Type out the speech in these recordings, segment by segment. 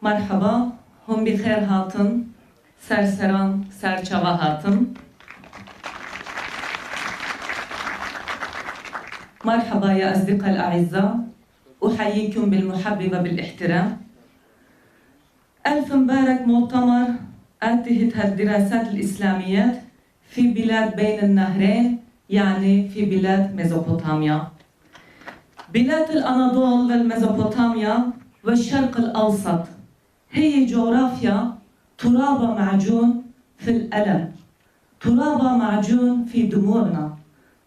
Merhaba, hum bi khair hatın, serseran, serçava hatın. مرحبا يا أصدقاء الأعزاء، أحييكم بالمحبة بالاحترام. ألف مبارك مؤتمر أنتهت الدراسات الإسلاميات في بلاد بين النهرين، يعني في بلاد ميزوبوتاميا. بلاد الأناضول والميزوبوتاميا والشرق الأوسط هي جغرافيا تراب معجون في الألم، تراب معجون في دموعنا،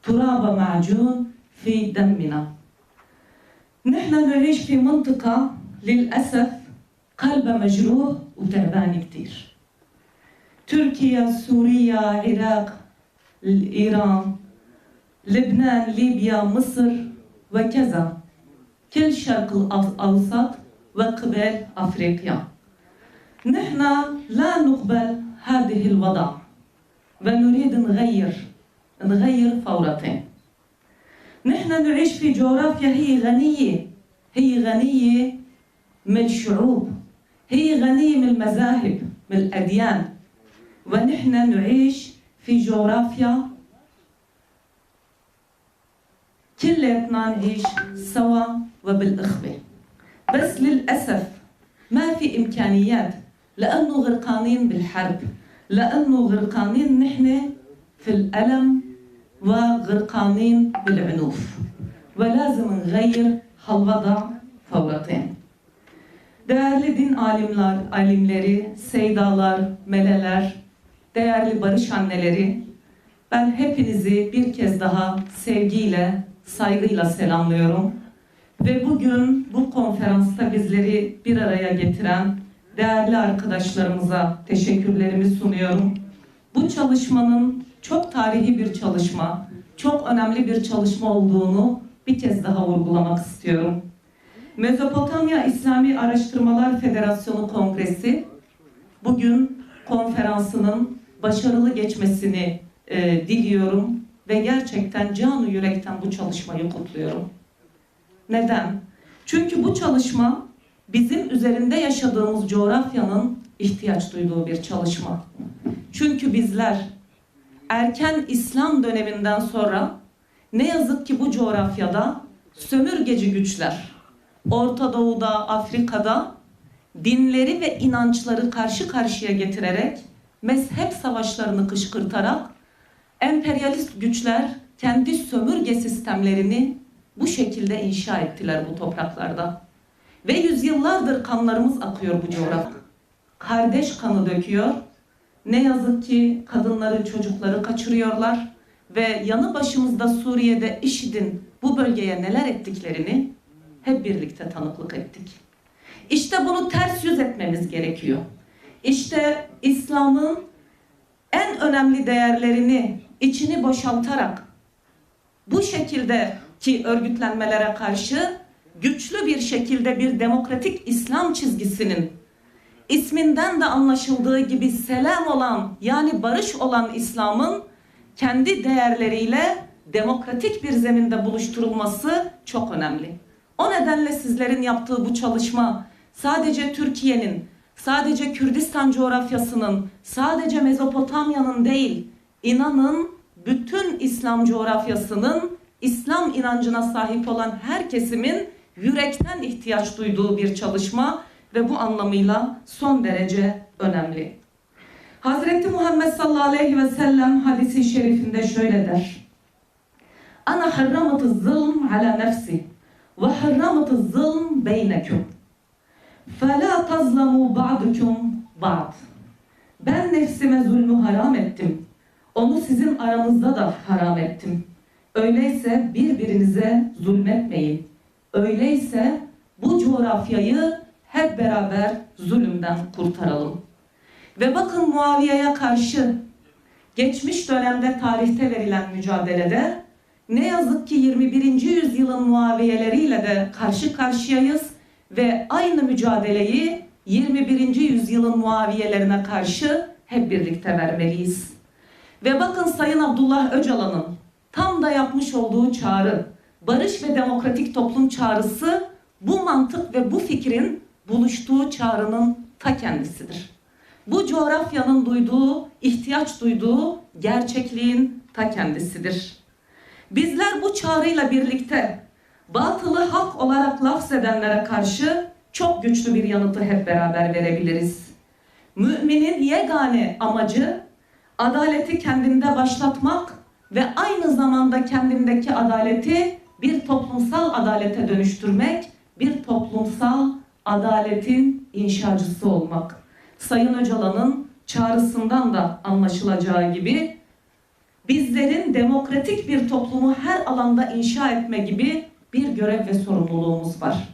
تراب معجون في دمنا. نحن نعيش في منطقة للأسف قلبها مجروح وتعبان كتير. تركيا، سوريا، العراق، إيران، لبنان، ليبيا، مصر وكذا. كل شرق الأوسط وقبل أفريقيا. نحن لا نقبل هذه الوضع ونريد نغير فورتين. نحن نعيش في جغرافيا هي غنية من الشعوب، هي غنية من المذاهب، من الأديان، ونحن نعيش في جغرافيا كلنا نعيش سوا وبالإخوة. بس للأسف ما في إمكانيات، لأنه غرقانين بالحرب، لأنه غرقانين نحن في الألم وغرقانين بالعنف، ولازم نغير هالوضع فورتين. Değerli din alimleri, seydalar, meleler, değerli barış anneleri, ben hepinizi bir kez daha sevgiyle, saygıyla selamlıyorum. Ve bugün bu konferansta bizleri bir araya getiren değerli arkadaşlarımıza teşekkürlerimi sunuyorum. Bu çalışmanın çok tarihi bir çalışma, çok önemli bir çalışma olduğunu bir kez daha vurgulamak istiyorum. Mezopotamya İslami Araştırmalar Federasyonu Kongresi bugün konferansının başarılı geçmesini diliyorum ve gerçekten canı yürekten bu çalışmayı kutluyorum. Neden? Çünkü bu çalışma bizim üzerinde yaşadığımız coğrafyanın ihtiyaç duyduğu bir çalışma. Çünkü bizler erken İslam döneminden sonra ne yazık ki bu coğrafyada sömürgeci güçler, Orta Doğu'da, Afrika'da dinleri ve inançları karşı karşıya getirerek, mezhep savaşlarını kışkırtarak, emperyalist güçler kendi sömürge sistemlerini bu şekilde inşa ettiler bu topraklarda. Ve yüzyıllardır kanlarımız akıyor bu coğrafya. Kardeş kanı döküyor. Ne yazık ki kadınları, çocukları kaçırıyorlar ve yanı başımızda Suriye'de IŞİD'in bu bölgeye neler ettiklerini hep birlikte tanıklık ettik. İşte bunu ters yüz etmemiz gerekiyor. İşte İslam'ın en önemli değerlerini içini boşaltarak bu şekildeki örgütlenmelere karşı güçlü bir şekilde bir demokratik İslam çizgisinin, isminden de anlaşıldığı gibi selam olan, yani barış olan İslam'ın kendi değerleriyle demokratik bir zeminde buluşturulması çok önemli. O nedenle sizlerin yaptığı bu çalışma sadece Türkiye'nin, sadece Kürdistan coğrafyasının, sadece Mezopotamya'nın değil, inanın bütün İslam coğrafyasının, İslam inancına sahip olan her kesimin yürekten ihtiyaç duyduğu bir çalışma ve bu anlamıyla son derece önemli. Hazreti Muhammed sallallahu aleyhi ve sellem hadisi şerifinde şöyle der: Ana harramatı zulm ala nefsi ve harramatı zulm beynekum fela tazlamu ba'dukum ba'd. Ben nefsime zulmü haram ettim. Onu sizin aranızda da haram ettim. Öyleyse birbirinize zulmetmeyin. Öyleyse bu coğrafyayı hep beraber zulümden kurtaralım. Ve bakın Muaviye'ye karşı geçmiş dönemde tarihte verilen mücadelede ne yazık ki 21. yüzyılın Muaviyeleriyle de karşı karşıyayız ve aynı mücadeleyi 21. yüzyılın Muaviyelerine karşı hep birlikte vermeliyiz. Ve bakın Sayın Abdullah Öcalan'ın tam da yapmış olduğu çağrı, barış ve demokratik toplum çağrısı bu mantık ve bu fikrin buluştuğu çağrının ta kendisidir. Bu coğrafyanın duyduğu, ihtiyaç duyduğu gerçekliğin ta kendisidir. Bizler bu çağrıyla birlikte batılı hak olarak lafzedenlere karşı çok güçlü bir yanıtı hep beraber verebiliriz. Müminin yegane amacı adaleti kendinde başlatmak ve aynı zamanda kendindeki adaleti bir toplumsal adalete dönüştürmek, bir toplumsal adaletin inşacısı olmak. Sayın Öcalan'ın çağrısından da anlaşılacağı gibi bizlerin demokratik bir toplumu her alanda inşa etme gibi bir görev ve sorumluluğumuz var.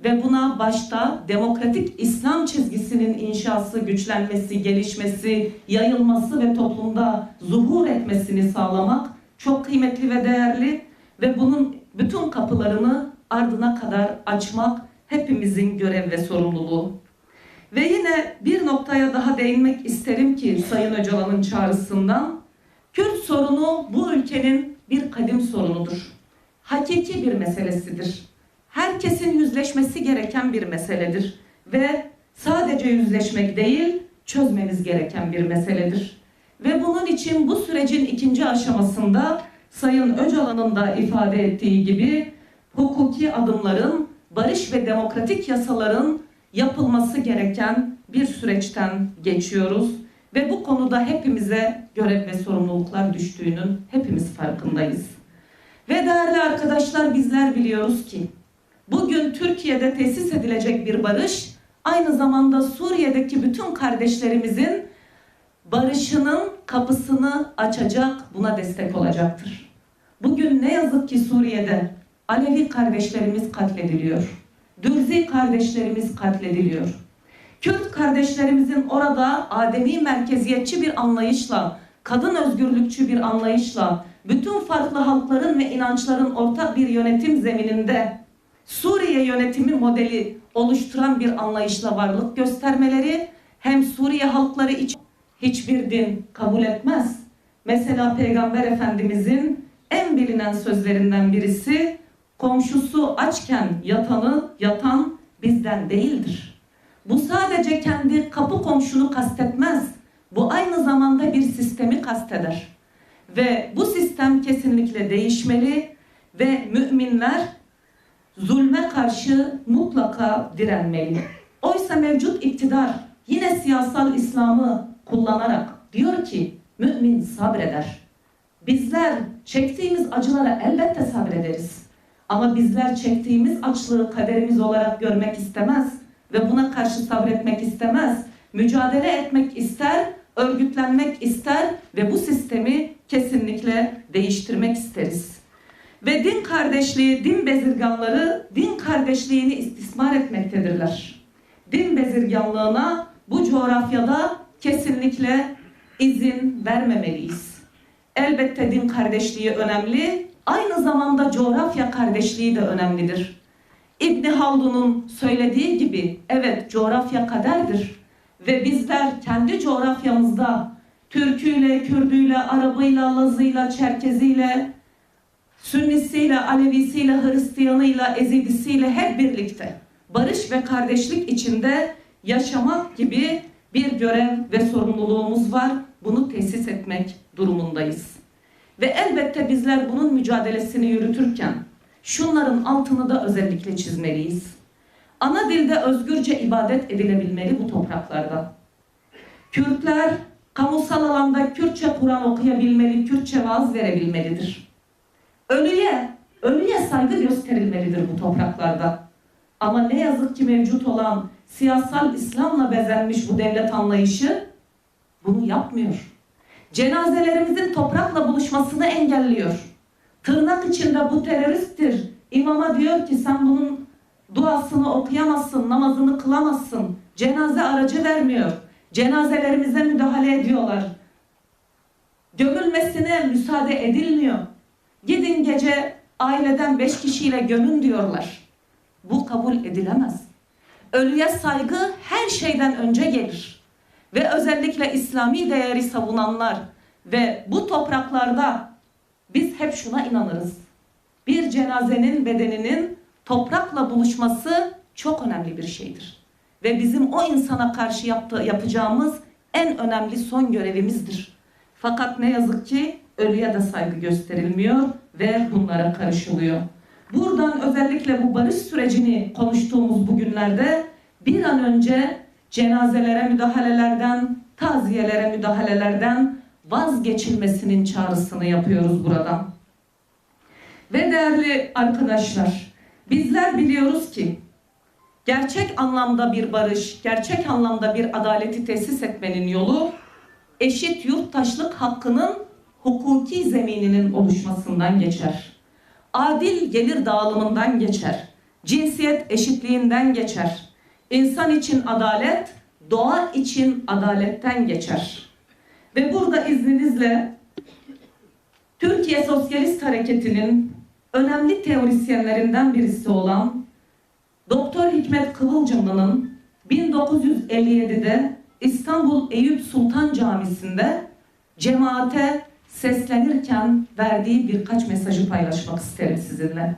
Ve buna başta demokratik İslam çizgisinin inşası, güçlenmesi, gelişmesi, yayılması ve toplumda zuhur etmesini sağlamak çok kıymetli ve değerli ve bunun bütün kapılarını ardına kadar açmak hepimizin görev ve sorumluluğu. Ve yine bir noktaya daha değinmek isterim ki Sayın Öcalan'ın çağrısından, Kürt sorunu bu ülkenin bir kadim sorunudur. Hakiki bir meselesidir. Herkesin yüzleşmesi gereken bir meseledir. Ve sadece yüzleşmek değil, çözmemiz gereken bir meseledir. Ve bunun için bu sürecin ikinci aşamasında Sayın Öcalan'ın da ifade ettiği gibi hukuki adımların, barış ve demokratik yasaların yapılması gereken bir süreçten geçiyoruz. Ve bu konuda hepimize görev ve sorumluluklar düştüğünün hepimiz farkındayız. Ve değerli arkadaşlar, bizler biliyoruz ki bugün Türkiye'de tesis edilecek bir barış aynı zamanda Suriye'deki bütün kardeşlerimizin barışının kapısını açacak, buna destek olacaktır. Bugün ne yazık ki Suriye'de Alevi kardeşlerimiz katlediliyor. Dürzi kardeşlerimiz katlediliyor. Kürt kardeşlerimizin orada ademi merkeziyetçi bir anlayışla, kadın özgürlükçü bir anlayışla, bütün farklı halkların ve inançların ortak bir yönetim zemininde Suriye yönetimi modeli oluşturan bir anlayışla varlık göstermeleri, hem Suriye halkları için hiçbir din kabul etmez. Mesela Peygamber Efendimizin en bilinen sözlerinden birisi, komşusu açken yatan bizden değildir. Bu sadece kendi kapı komşunu kastetmez. Bu aynı zamanda bir sistemi kasteder. Ve bu sistem kesinlikle değişmeli ve müminler zulme karşı mutlaka direnmeli. Oysa mevcut iktidar yine siyasal İslam'ı kullanarak diyor ki mümin sabreder. Bizler çektiğimiz acılara elbette sabrederiz. Ama bizler çektiğimiz açlığı kaderimiz olarak görmek istemez ve buna karşı sabretmek istemez. Mücadele etmek ister, örgütlenmek ister ve bu sistemi kesinlikle değiştirmek isteriz. Ve din kardeşliği, din bezirganları din kardeşliğini istismar etmektedirler. Din bezirganlığına bu coğrafyada kesinlikle izin vermemeliyiz. Elbette din kardeşliği önemli, aynı zamanda coğrafya kardeşliği de önemlidir. İbn Haldun'un söylediği gibi evet coğrafya kaderdir ve bizler kendi coğrafyamızda Türküyle, Kürdüyle, Arabıyla, Lazıyla, Çerkeziyle, Sünnisiyle, Alevisiyle, Hristiyanıyla, Ezidisiyle hep birlikte barış ve kardeşlik içinde yaşamak gibi bir görev ve sorumluluğumuz var. Bunu tesis etmek durumundayız. Ve elbette bizler bunun mücadelesini yürütürken şunların altını da özellikle çizmeliyiz. Ana dilde özgürce ibadet edilebilmeli bu topraklarda. Kürtler kamusal alanda Kürtçe Kur'an okuyabilmeli, Kürtçe vaaz verebilmelidir. Ölüye saygı gösterilmelidir bu topraklarda. Ama ne yazık ki mevcut olan siyasal İslam'la bezenmiş bu devlet anlayışı bunu yapmıyor. Cenazelerimizin toprakla buluşmasını engelliyor. Tırnak içinde bu teröristtir. İmama diyor ki sen bunun duasını okuyamazsın, namazını kılamazsın. Cenaze aracı vermiyor. Cenazelerimize müdahale ediyorlar. Gömülmesine müsaade edilmiyor. Gidin gece aileden 5 kişiyle gömün diyorlar. Bu kabul edilemez. Ölüye saygı her şeyden önce gelir. Ve özellikle İslami değeri savunanlar ve bu topraklarda biz hep şuna inanırız. Bir cenazenin bedeninin toprakla buluşması çok önemli bir şeydir. ve bizim o insana karşı yapacağımız en önemli son görevimizdir. Fakat ne yazık ki ölüye de saygı gösterilmiyor ve bunlara karışılıyor. Buradan özellikle bu barış sürecini konuştuğumuz bu günlerde bir an önce cenazelere müdahalelerden, taziyelere müdahalelerden vazgeçilmesinin çağrısını yapıyoruz buradan. Ve değerli arkadaşlar, bizler biliyoruz ki gerçek anlamda bir barış, gerçek anlamda bir adaleti tesis etmenin yolu eşit yurttaşlık hakkının hukuki zemininin oluşmasından geçer. Adil gelir dağılımından geçer. Cinsiyet eşitliğinden geçer. İnsan için adalet, doğa için adaletten geçer. Ve burada izninizle Türkiye Sosyalist Hareketi'nin önemli teorisyenlerinden birisi olan Doktor Hikmet Kıvılcımlı'nın 1957'de İstanbul Eyüp Sultan Camisi'nde cemaate seslenirken verdiği birkaç mesajı paylaşmak isterim sizinle.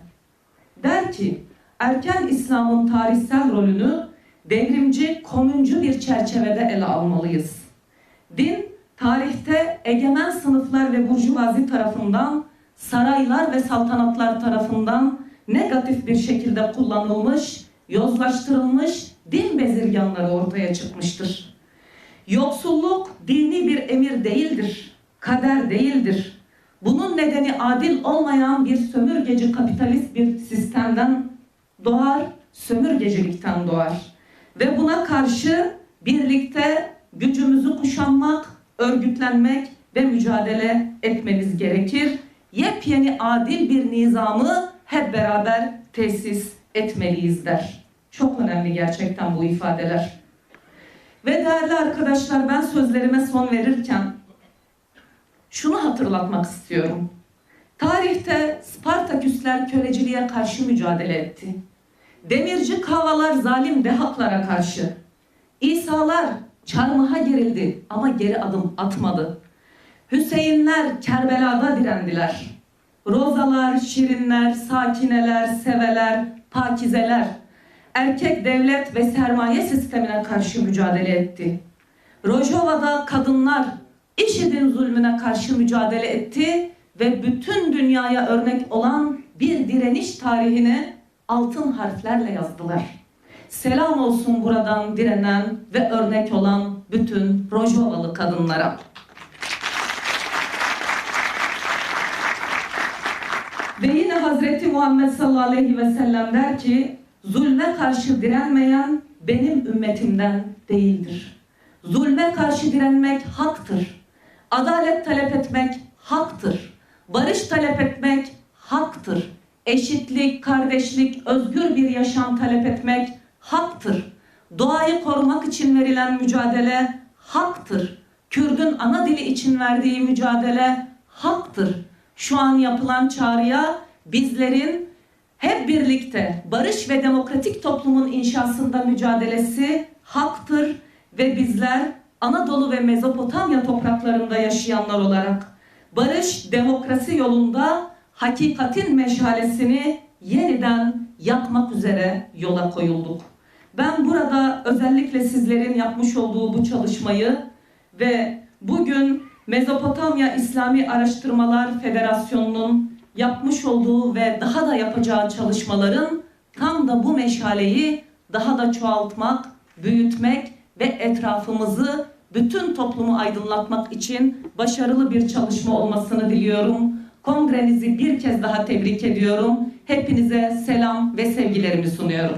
Der ki, erken İslam'ın tarihsel rolünü devrimci, komüncü bir çerçevede ele almalıyız. Din, tarihte egemen sınıflar ve burjuvazi tarafından, saraylar ve saltanatlar tarafından negatif bir şekilde kullanılmış, yozlaştırılmış din bezirganları ortaya çıkmıştır. Yoksulluk dini bir emir değildir, kader değildir. Bunun nedeni adil olmayan bir sömürgeci kapitalist bir sistemden doğar, sömürgecilikten doğar. Ve buna karşı birlikte gücümüzü kuşanmak, örgütlenmek ve mücadele etmemiz gerekir. Yepyeni adil bir nizamı hep beraber tesis etmeliyiz der. Çok önemli gerçekten bu ifadeler. Ve değerli arkadaşlar, ben sözlerime son verirken şunu hatırlatmak istiyorum. Tarihte Spartaküsler köleciliğe karşı mücadele etti. Demirci kahvalar zalim dehaklara karşı. İsa'lar çarmıha gerildi ama geri adım atmadı. Hüseyinler Kerbela'da direndiler. Rozalar, şirinler, sakineler, seveler, pakizeler erkek devlet ve sermaye sistemine karşı mücadele etti. Rojava'da kadınlar IŞİD'in zulmüne karşı mücadele etti ve bütün dünyaya örnek olan bir direniş tarihini altın harflerle yazdılar. Selam olsun buradan direnen ve örnek olan bütün Rojavalı kadınlara. Ve yine Hazreti Muhammed sallallahu aleyhi ve sellem der ki, zulme karşı direnmeyen benim ümmetimden değildir. Zulme karşı direnmek haktır. Adalet talep etmek haktır. Barış talep etmek haktır. Eşitlik, kardeşlik, özgür bir yaşam talep etmek haktır. Doğayı korumak için verilen mücadele haktır. Kürdün ana dili için verdiği mücadele haktır. Şu an yapılan çağrıya bizlerin hep birlikte barış ve demokratik toplumun inşasında mücadelesi haktır ve bizler Anadolu ve Mezopotamya topraklarında yaşayanlar olarak barış, demokrasi yolunda hakikatin meşalesini yeniden yakmak üzere yola koyulduk. Ben burada özellikle sizlerin yapmış olduğu bu çalışmayı ve bugün Mezopotamya İslami Araştırmalar Federasyonu'nun yapmış olduğu ve daha da yapacağı çalışmaların tam da bu meşaleyi daha da çoğaltmak, büyütmek ve etrafımızı, bütün toplumu aydınlatmak için başarılı bir çalışma olmasını diliyorum. Kongrenizi bir kez daha tebrik ediyorum. Hepinize selam ve sevgilerimi sunuyorum.